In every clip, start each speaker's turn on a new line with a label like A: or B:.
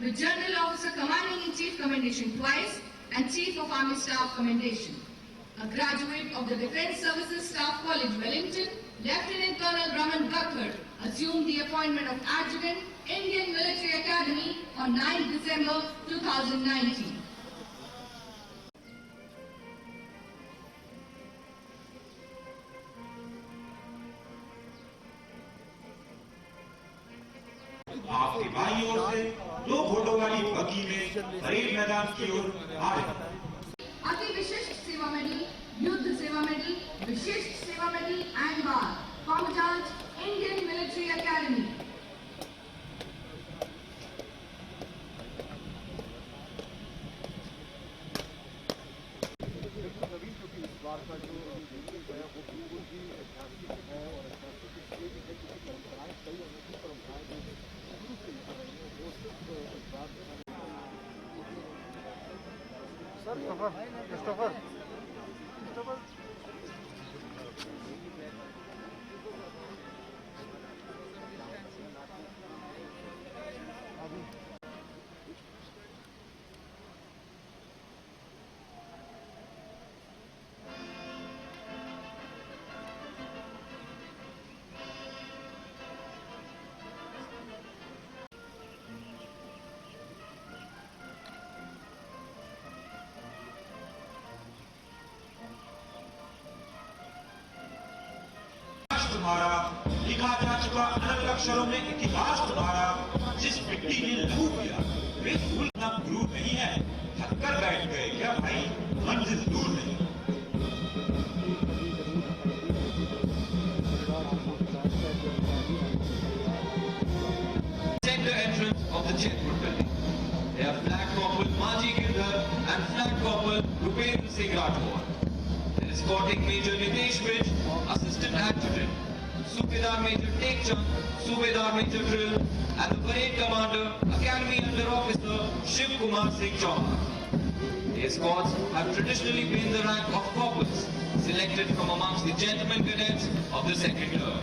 A: with General Officer Commanding in Chief Commendation twice and Chief of Army Staff Commendation. A graduate of the Defence Services Staff College, Wellington, Lieutenant Colonel Raman Gakhar assumed the appointment of Adjutant, Indian Military Academy on 9 December 2019.
B: आपके बाईं ओर से 2 घोड़ों वाली बग्गी में parade मैदान की ओर आ रहे
A: अति विशिष्ट सेवा मेडल, युद्ध सेवा मेडल, विशिष्ट सेवा medal and bar, commandant, Indian military academy.
C: Sir Christopher
B: तुम्हारा लिखा जा चुका अनंत अक्षरों में इतिहास तुम्हारा, जिस मिट्टी ने लहू किया वे फूल ना गुरु नहीं है, थककर बैठ गए क्या भाई, मंजिल दूर नहीं।
D: Center entrance of the Chetwood building. They are Flag Corporal Maji Girdhar and Flag Corporal Rupendra Singh Rathore. They are escorting Major Nitesh Vij, Assistant Adjutant, Subedar Major Tekchand, Subedar Major Drill, and the Parade Commander, Academy Under Officer Shiv Kumar Singh Chauhan. The escorts have traditionally been the rank of corporals, selected from amongst the gentlemen cadets of the second term.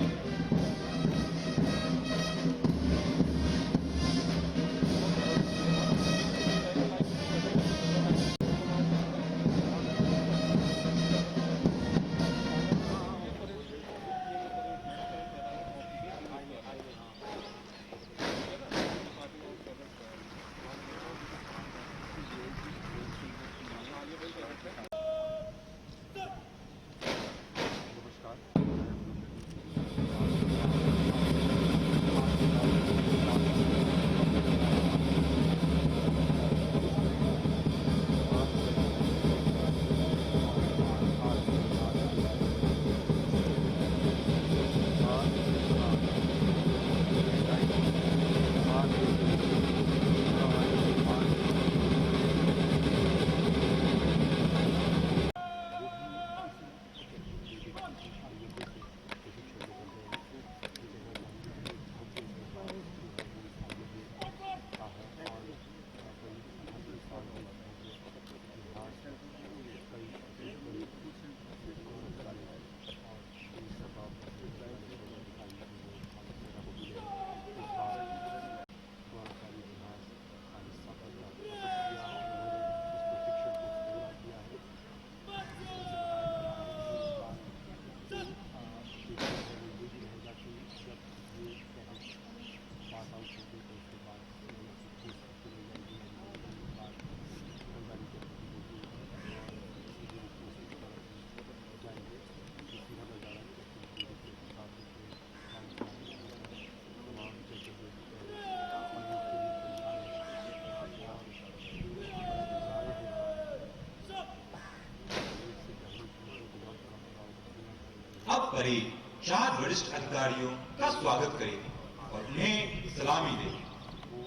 B: अब parade 4 वरिष्ठ अधिकारियों का स्वागत करेगी और उन्हें सलामी देगी।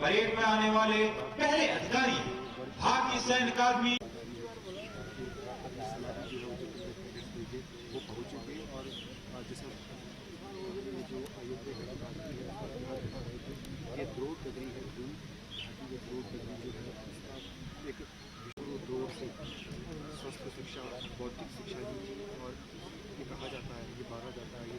B: परेड में आने वाले पहले अधिकारी भारतीय सैन्य अकादमी
C: स्वास्थ्य शिक्षा, बौद्धिक शिक्षा और ये कहा जाता है, ये माना जाता है, ये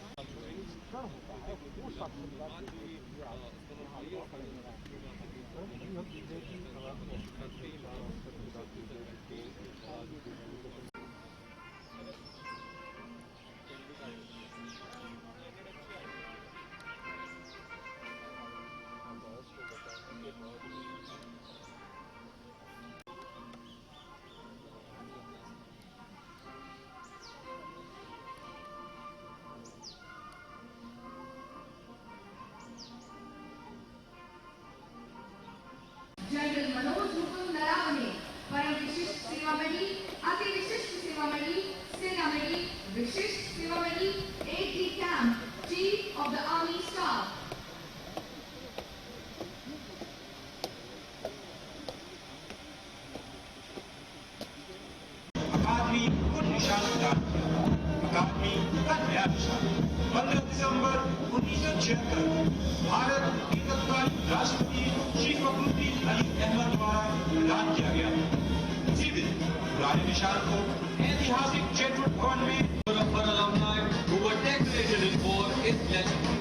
B: 1976 भारत के तत्कालीन राष्ट्रपति श्री फखरुद्दीन अली अहमद द्वारा प्रदान किया गया। इसी दिन पुराने निशान को ऐतिहासिक चेटवुड भवन में
D: For alumni who were decorated in war is legendary.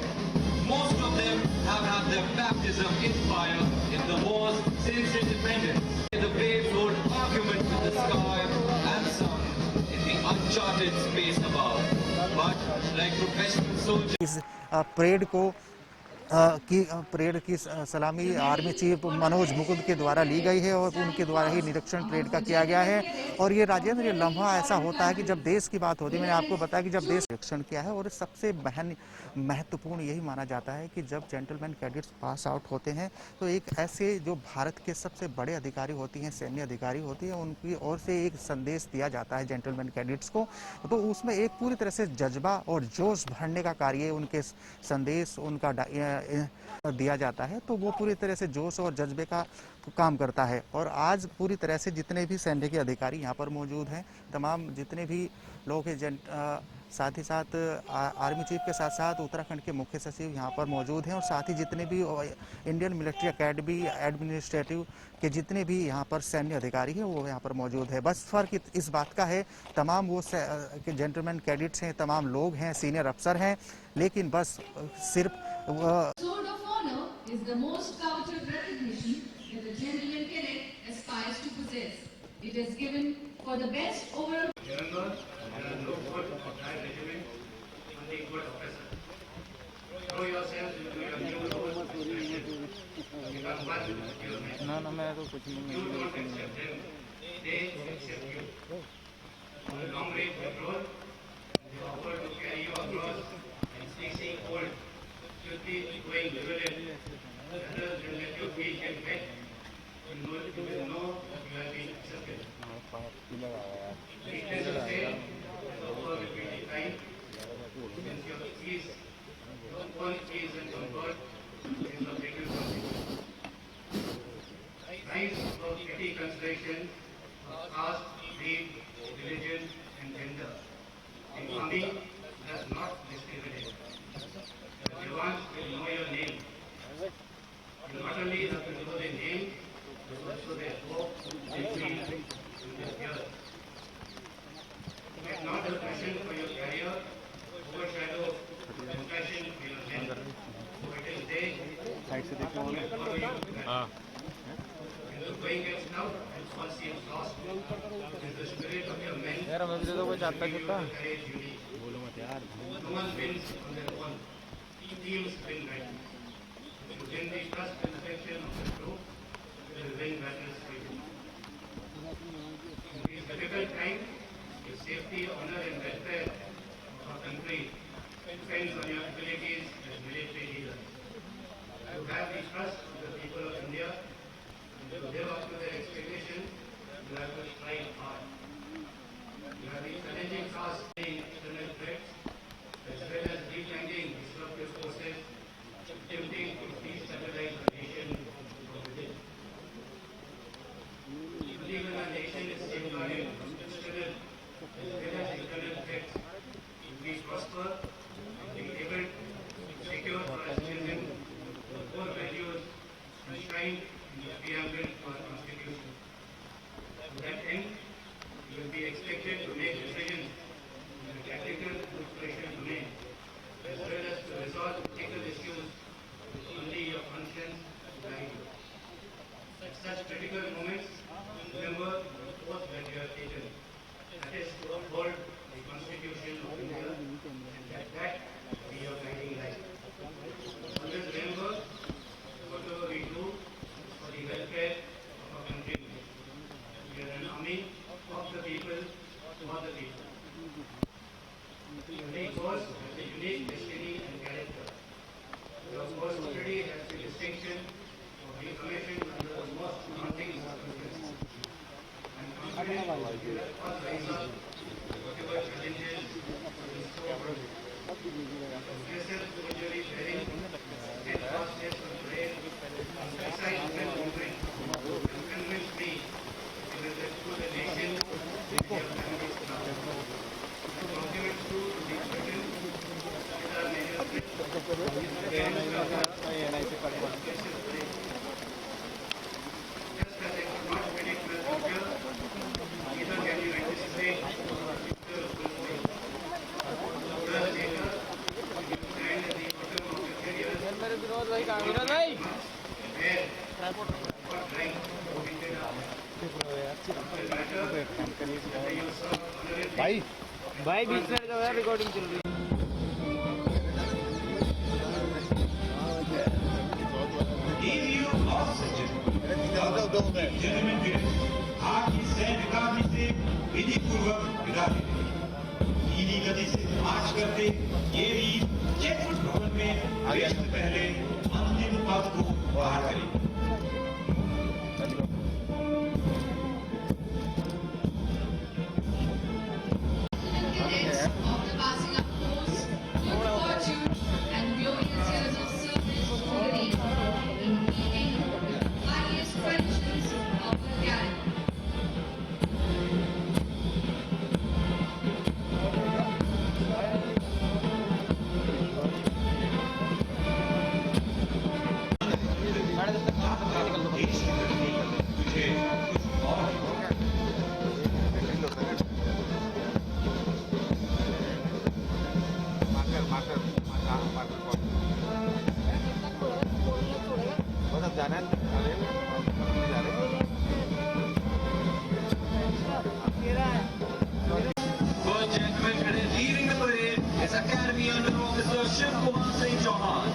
D: Most of them have had their baptism in fire in the wars since independence. The brave wrote argument with the sky and sun in the uncharted space above. But like professional soldiers,
E: इस parade की सलामी army chief Manoj Mukund के द्वारा ली गई है और उनके द्वारा ही निरीक्षण परेड का किया गया है। और ये राजेंद्र, ये लम्हा ऐसा होता है कि जब देश की बात होती है, मैंने आपको बताया कि जब देश निरीक्षण किया है और सबसे महत्वपूर्ण यही माना जाता है कि जब जेंटलमैन कैडेट्स पास आउट होते हैं तो एक ऐसे जो भारत के सबसे बड़े अधिकारी होती हैं, सैन्य अधिकारी होती है, उनकी ओर से एक संदेश दिया जाता है जेंटलमैन कैडेट्स को। तो उसमें एक पूरी तरह से जज्बा और जोश भरने का कार्य उनके संदेश उनका दिया जाता है। तो वो पूरी तरह से जोश और जज्बे का काम करता है। और आज पूरी तरह से जितने भी सैन्य के अधिकारी यहाँ पर मौजूद हैं, तमाम जितने भी लोग हैं, साथ ही साथ आर्मी चीफ के साथ साथ उत्तराखंड के मुख्य सचिव यहाँ पर मौजूद हैं और साथ ही जितने भी इंडियन मिलिट्री एकेडमी एडमिनिस्ट्रेटिव के जितने भी यहाँ पर सैन्य अधिकारी हैं वो यहाँ पर मौजूद है। बस फर्क इस बात का है, तमाम वो जेंटलमैन कैडेट्स हैं, तमाम लोग हैं, सीनियर अफसर हैं, लेकिन बस सिर्फ
A: Sword of Honor is the most coveted recognition that a gentleman cadet aspires to possess. It is given for the best overall.
F: Remember, there are no good or bad regiment, only good officers. Throw yourselves into your new roles of expression. Become one with your men. You don't accept them, they accept you. On a long range patrol, they offer to carry you across and ceasing cold. Should be going dividend. Others will let you be and wet. You will know that you have been accepted. Weakness of sale is over with 25. Since your peace, your own peace and comfort is of little consequence. Rise of petty consideration of caste, creed, religion and gender. The army does not discriminate. The Jawans will know your name. You not only have to know their name, but also their hope, their dream, and their fear. Let not the passion for your career overshadow the passion for your men. For it is they who follow you back. When the going gets tough and all seems lost, it is the spirit of your men who give you the courage you need. No one wins on their own. Teams win battles. To win the trust and affection of the group, we will win battles for you. In these difficult times, your safety, honor and welfare of our country depends on your abilities as military leaders. To have the trust of the people of India and to live up to their expectations, you have to strive hard. You have the challenging task of external threats as well as defending disruptive forces attempting to destabilize the nation from within. Only when a nation is safeguarded from external as well as internal threats will we prosper and be able to secure for our children the core values enshrined in the preamble to our Constitution. To that end, you will be expected to make decisions in the tactical and operational domain, as well as to resolve critical issues with only your conscience to guide you. At such critical moments, remember the oath that you have taken, that is to uphold the Constitution of India, and that be your guiding light. Always remember, whatever we do is for the welfare of our countrymen. We are an army of the people, for the people. Every course has a unique destiny and character. Your course already has the distinction of being commissioned under the most daunting circumstances. I am confident that you will all rise up to whatever challenges will throw upon you. Yourself soldier bearing
C: भाई बीच में जो है recording चल रही है।
B: भारतीय सैन्य अकादमी से विधि पूर्वक विदा लेते धीमी गति से मार्च करते ये वीर जयपुर भवन में प्रवेश से पहले अंतिम पद को पार करेंगे।
A: Cadets of the passing up course, good fortune and glorious years of service to the nation in keeping with the highest traditions of the academy.
B: देश की धरती तुझे कुछ और
D: First gentleman cadet leading the parade is Academy Under Officer Shiv Kumar Singh Chauhan.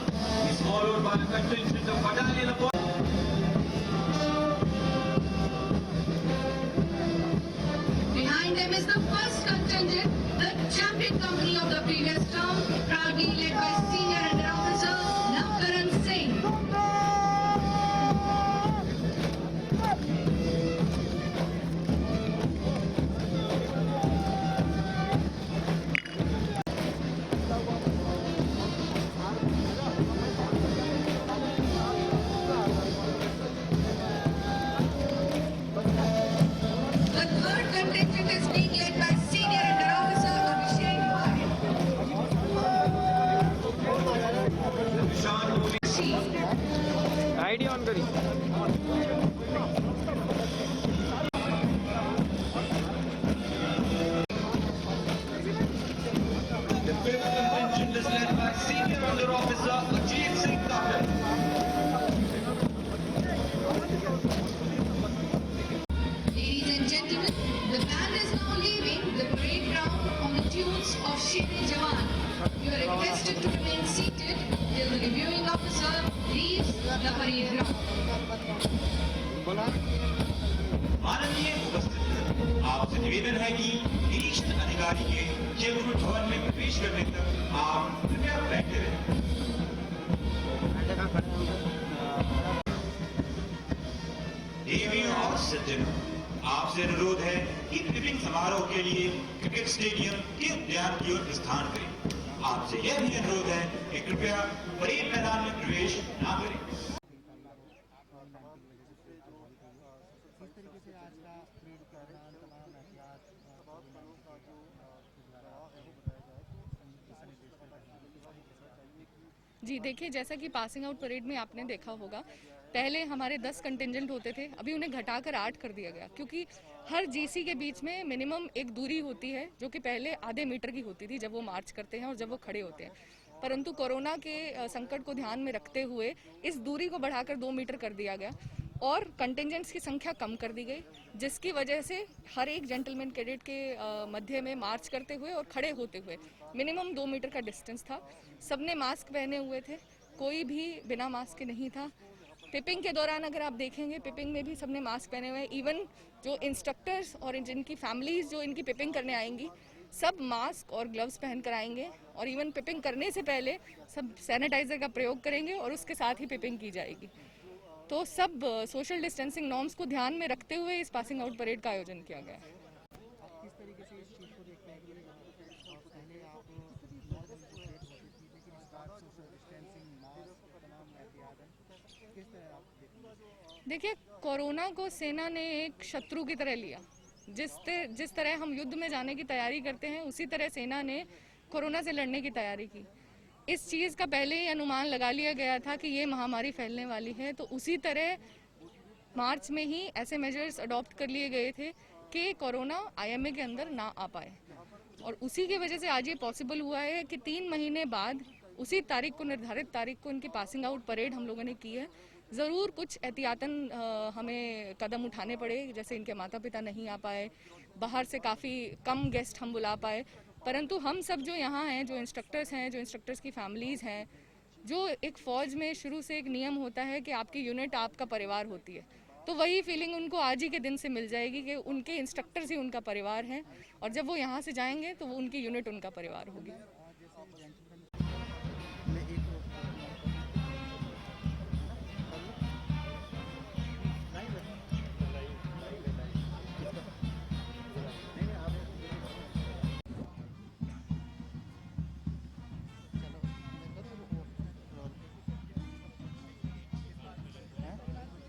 D: He's followed by a contingent of battalion of
A: Behind them is the first contingent, the champion company of the previous term, proudly led by Senior Under Officer Navkaran Singh. The third contingent is being led by Senior Under Officer Abhishek Parekh.
D: Nishan Modi.
C: ID on करी।
D: The fifth contingent is led by Senior Under Officer Ajit Singh Thakur.
A: Ladies and gentlemen, the band is now leaving the parade ground on the tunes of Sher-e Jawan. You are requested to remain seated till the reviewing officer leaves the parade ground.
B: माननीय उपस्थित आपसे निवेदन है कि वरिष्ठ अधिकारी के जयपुर भवन में प्रवेश करने तक आप कृपया बैठे रहें। देवियों और सज्जनों, आपसे अनुरोध है कि टिपिंग समारोह के लिए क्रिकेट स्टेडियम के उद्यान की ओर प्रस्थान करें। आपसे यह भी अनुरोध है कि कृपया परेड मैदान में प्रवेश न करें।
E: इस तरीके से आज का परेड के दौरान तमाम एहतियात
G: जी देखिए, जैसा कि पासिंग आउट परेड में आपने देखा होगा, पहले हमारे 10 कंटिंजेंट होते थे, अभी उन्हें घटाकर 8 कर दिया गया, क्योंकि हर जीसी के बीच में मिनिमम एक दूरी होती है जो कि पहले आधे मीटर की होती थी जब वो मार्च करते हैं और जब वो खड़े होते हैं। परंतु कोरोना के संकट को ध्यान में रखते हुए इस दूरी को बढ़ाकर 2 मीटर कर दिया गया और कंटिंजेंट्स की संख्या कम कर दी गई, जिसकी वजह से हर एक जेंटलमैन कैडेट के मध्य में मार्च करते हुए और खड़े होते हुए मिनिमम 2 मीटर का डिस्टेंस था। सबने मास्क पहने हुए थे, कोई भी बिना मास्क के नहीं था। पिपिंग के दौरान अगर आप देखेंगे, पिपिंग में भी सबने मास्क पहने हुए हैं। इवन जो इंस्ट्रक्टर्स और जिनकी फैमिलीज जो इनकी पिपिंग करने आएंगी, सब मास्क और ग्लव्स पहन कर आएंगे और इवन पिपिंग करने से पहले सब सैनिटाइजर का प्रयोग करेंगे और उसके साथ ही पिपिंग की जाएगी। तो सब सोशल डिस्टेंसिंग नॉर्म्स को ध्यान में रखते हुए इस पासिंग आउट परेड का आयोजन किया गया है।
E: किस तरीके से इस चीज़ को देखते हैं कि पहले आप 9 दिन से परेड होती थी, लेकिन इस बार सोशल डिस्टेंसिंग, मास्क, तमाम एहतियात हैं, किस तरह आप देखते हैं?
G: देखिए, कोरोना को सेना ने एक शत्रु की तरह लिया। जिस तरह हम युद्ध में जाने की तैयारी करते हैं, उसी तरह सेना ने कोरोना से लड़ने की तैयारी की। इस चीज़ का पहले ही अनुमान लगा लिया गया था कि ये महामारी फैलने वाली है, तो उसी तरह मार्च में ही ऐसे मेजर्स अडॉप्ट कर लिए गए थे कि कोरोना आईएमए के अंदर ना आ पाए, और उसी की वजह से आज ये पॉसिबल हुआ है कि 3 महीने बाद उसी तारीख को, निर्धारित तारीख को, इनकी पासिंग आउट परेड हम लोगों ने की है, ज़रूर कुछ एहतियातन हमें कदम उठाने पड़े, जैसे इनके माता पिता नहीं आ पाए, बाहर से काफ़ी कम गेस्ट हम बुला पाए, परंतु हम सब जो यहाँ हैं, जो इंस्ट्रक्टर्स की फैमिलीज़ हैं, जो एक फ़ौज में शुरू से एक नियम होता है कि आपकी यूनिट आपका परिवार होती है, तो वही फीलिंग उनको आज ही के दिन से मिल जाएगी कि उनके इंस्ट्रक्टर्स ही उनका परिवार हैं, और जब वो यहाँ से जाएंगे तो वो उनकी यूनिट उनका परिवार होगी।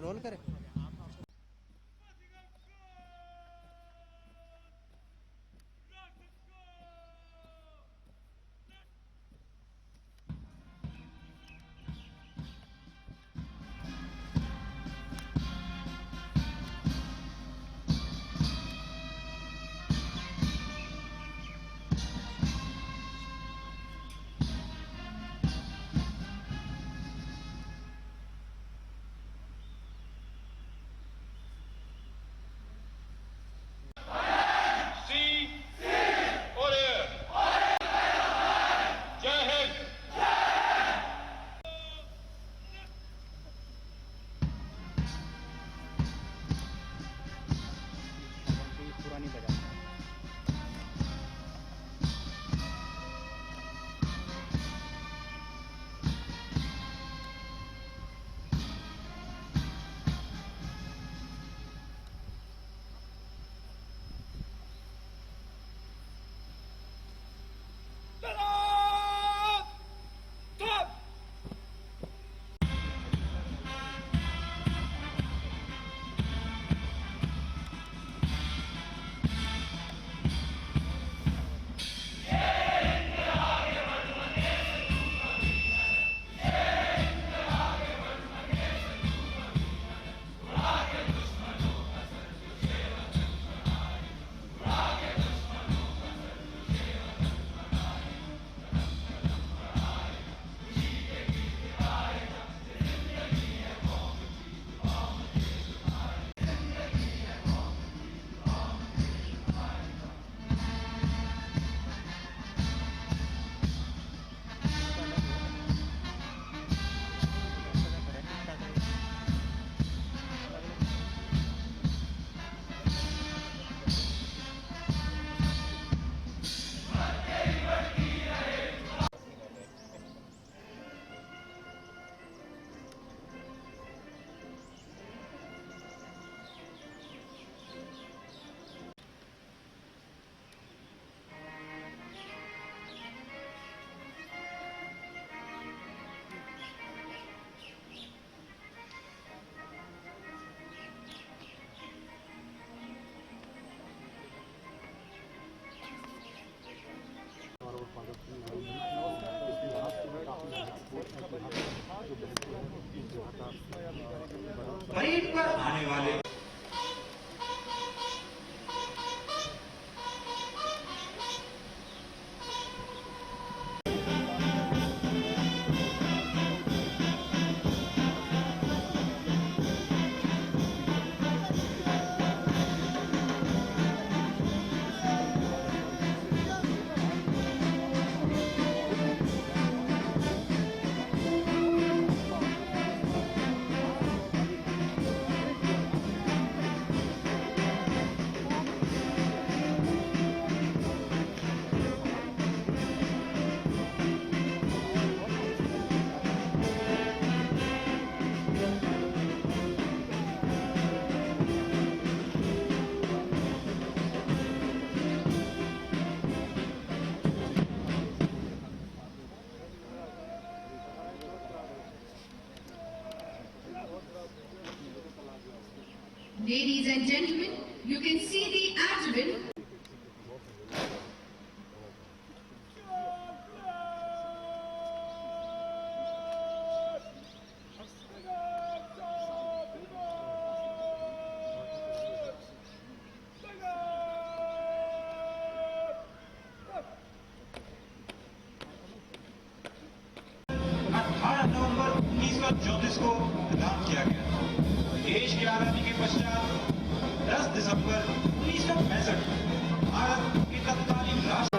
E: रोल करें।
C: पुरानी बाजार
B: परेड पर आने वाले
A: Ladies and gentlemen, you can see the adjutant.
B: नवंबर 19 1934 को प्रदान किया गया। देश की आजादी के पश्चात 10 दिसंबर 1965 भारत के तत्कालीन राष्ट्र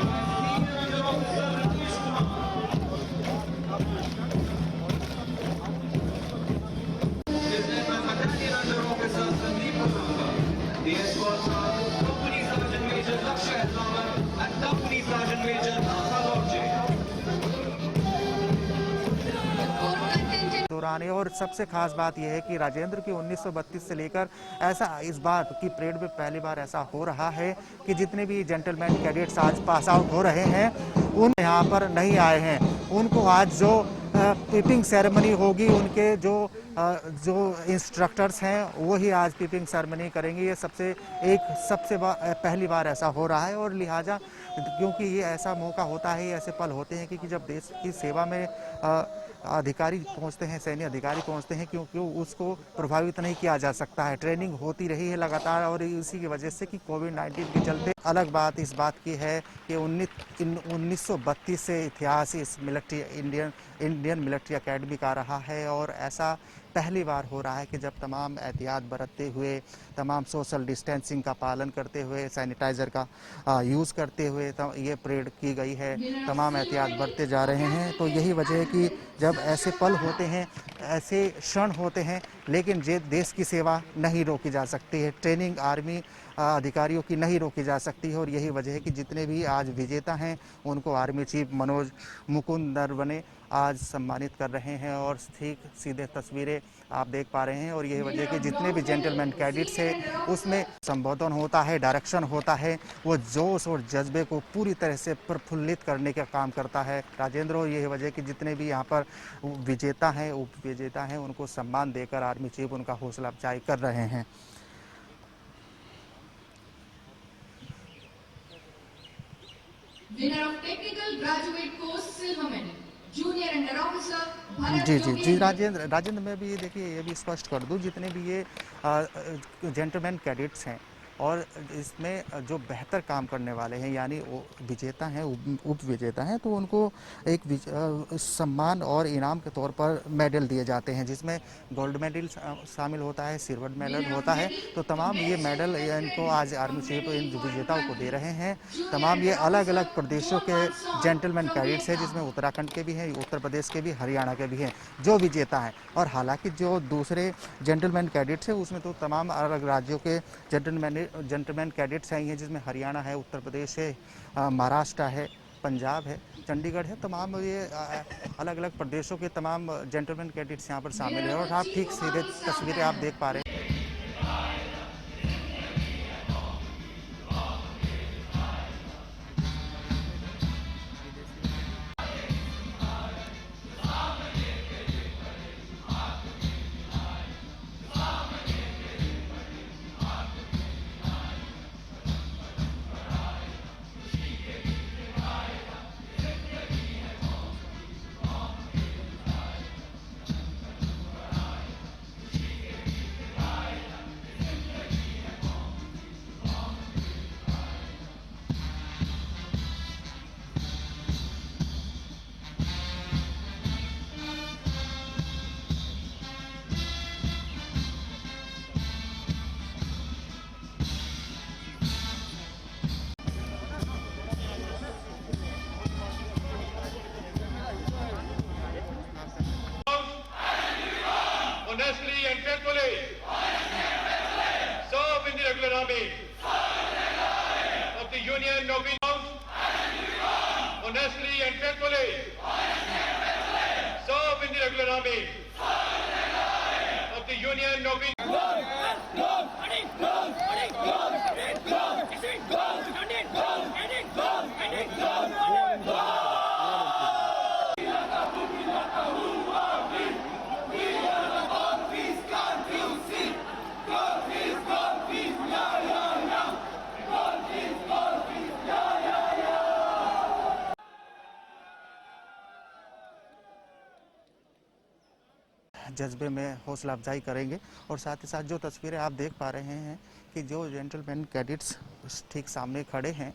D: The escorts are Company Sergeant Major Lakshya Raman and Company Sergeant Major Nasa Lorje.
E: दौरान है। और सबसे खास बात यह है कि राजेंद्र की 1932 से लेकर ऐसा इस बार की परेड में पहली बार ऐसा हो रहा है कि जितने भी जेंटलमैन कैडेट्स आज पास आउट हो रहे हैं उन यहाँ पर नहीं आए हैं। उनको आज जो पिपिंग सेरेमनी होगी, उनके जो इंस्ट्रक्टर्स हैं वो ही आज पिपिंग सेरेमनी करेंगे। ये सबसे पहली बार ऐसा हो रहा है। और लिहाजा क्योंकि ये ऐसा मौका होता है, ऐसे पल होते हैं कि जब देश की सेवा में अधिकारी पहुंचते हैं, सैन्य अधिकारी पहुंचते हैं, क्योंकि उसको प्रभावित नहीं किया जा सकता है। ट्रेनिंग होती रही है लगातार और इसी की वजह से कि कोविड-19 के चलते। अलग बात इस बात की है कि 1932 से इतिहास इस इंडियन मिलिट्री एकेडमी का रहा है और ऐसा पहली बार हो रहा है कि जब तमाम एहतियात बरतते हुए, तमाम सोशल डिस्टेंसिंग का पालन करते हुए, सैनिटाइज़र का यूज़ करते हुए ये परेड की गई है। तमाम एहतियात बरते जा रहे हैं। तो यही वजह है कि जब ऐसे पल होते हैं, ऐसे क्षण होते हैं, लेकिन देश की सेवा नहीं रोकी जा सकती है। ट्रेनिंग आर्मी अधिकारियों की नहीं रोकी जा सकती है। और यही वजह है कि जितने भी आज विजेता हैं उनको आर्मी चीफ मनोज मुकुंद नरवणे आज सम्मानित कर रहे हैं। और ठीक सीधे तस्वीरें आप देख पा रहे हैं। और यही वजह है कि जितने भी जेंटलमैन कैडेट्स हैं उसमें संबोधन होता है, डायरेक्शन होता है, वो जोश और जज्बे को पूरी तरह से प्रफुल्लित करने का काम करता है राजेंद्र। और यही वजह है कि जितने भी यहाँ पर विजेता हैं, उप विजेता हैं, उनको सम्मान देकर आर्मी चीफ उनका हौसला अफजाई कर रहे हैं।
A: Winner of technical graduate course silver medal, junior under officer Bharat
E: ji
A: Yogendra।
E: Rajendra मैं भी देखिए ये भी स्पष्ट कर दूं, जितने भी ये जेंटलमैन कैडेट्स हैं और इसमें जो बेहतर काम करने वाले हैं यानी विजेता हैं, उप विजेता हैं, तो उनको एक सम्मान और इनाम के तौर पर मेडल दिए जाते हैं, जिसमें गोल्ड मेडल शामिल होता है, सिल्वर मेडल होता है। तो तमाम ये मेडल इनको आज आर्मी चीफ इन विजेताओं को दे रहे हैं। तमाम ये अलग अलग प्रदेशों के जेंटलमैन कैडेट्स हैं, जिसमें उत्तराखंड के भी हैं, उत्तर प्रदेश के भी, हरियाणा के भी हैं जो विजेता हैं। और हालांकि जो दूसरे जेंटलमैन कैडेट्स हैं उसमें तो तमाम अलग राज्यों के जेंटलमैन कैडेट्स हैं, जिसमें हरियाणा है, उत्तर प्रदेश है, महाराष्ट्र है, पंजाब है, चंडीगढ़ है। तमाम ये अलग अलग प्रदेशों के तमाम जेंटलमैन कैडेट्स यहाँ पर शामिल हैं। और आप ठीक सीधे तस्वीरें आप देख पा रहे हैं।
F: Honestly and faithfully serve in the regular army of the Union of Indians. Honestly and faithfully serve in the regular army of the Union of Indians.
E: जज्बे में हौसला अफजाई करेंगे। और साथ ही साथ जो तस्वीरें आप देख पा रहे हैं कि जो जेंटलमैन कैडेट्स ठीक सामने खड़े हैं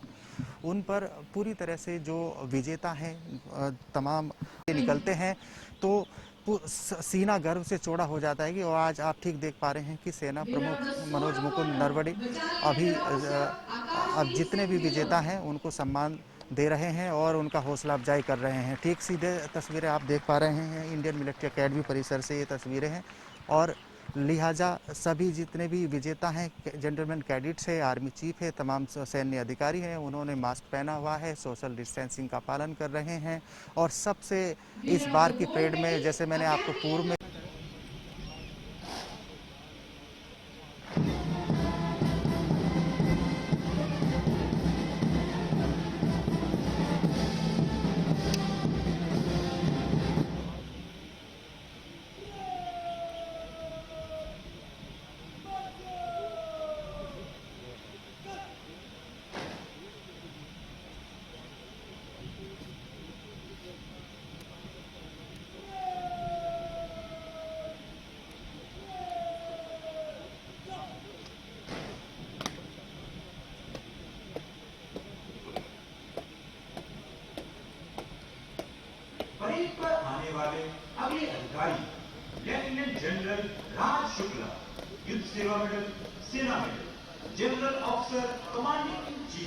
E: उन पर पूरी तरह से जो विजेता हैं तमाम निकलते हैं। तो सीना गर्व से चौड़ा हो जाता है कि और आज आप ठीक देख पा रहे हैं कि सेना प्रमुख मनोज मुकुंद नरवणे अभी अब जितने भी विजेता हैं उनको सम्मान दे रहे हैं और उनका हौसला अफजाई कर रहे हैं। ठीक सीधे तस्वीरें आप देख पा रहे हैं इंडियन मिलिट्री एकेडमी परिसर से ये तस्वीरें हैं और लिहाजा सभी जितने भी विजेता हैं, जेंटलमैन कैडेट्स है, आर्मी चीफ है, तमाम सैन्य अधिकारी हैं, उन्होंने मास्क पहना हुआ है, सोशल डिस्टेंसिंग का पालन कर रहे हैं और सबसे इस बार की परेड में जैसे मैंने आपको पूर्व में
B: परेड पर आने वाले अगले अधिकारी लेफ्टिनेंट जनरल राज शुक्ला, युद्ध सेवा मेडल, सेना medal, general officer commanding in chief.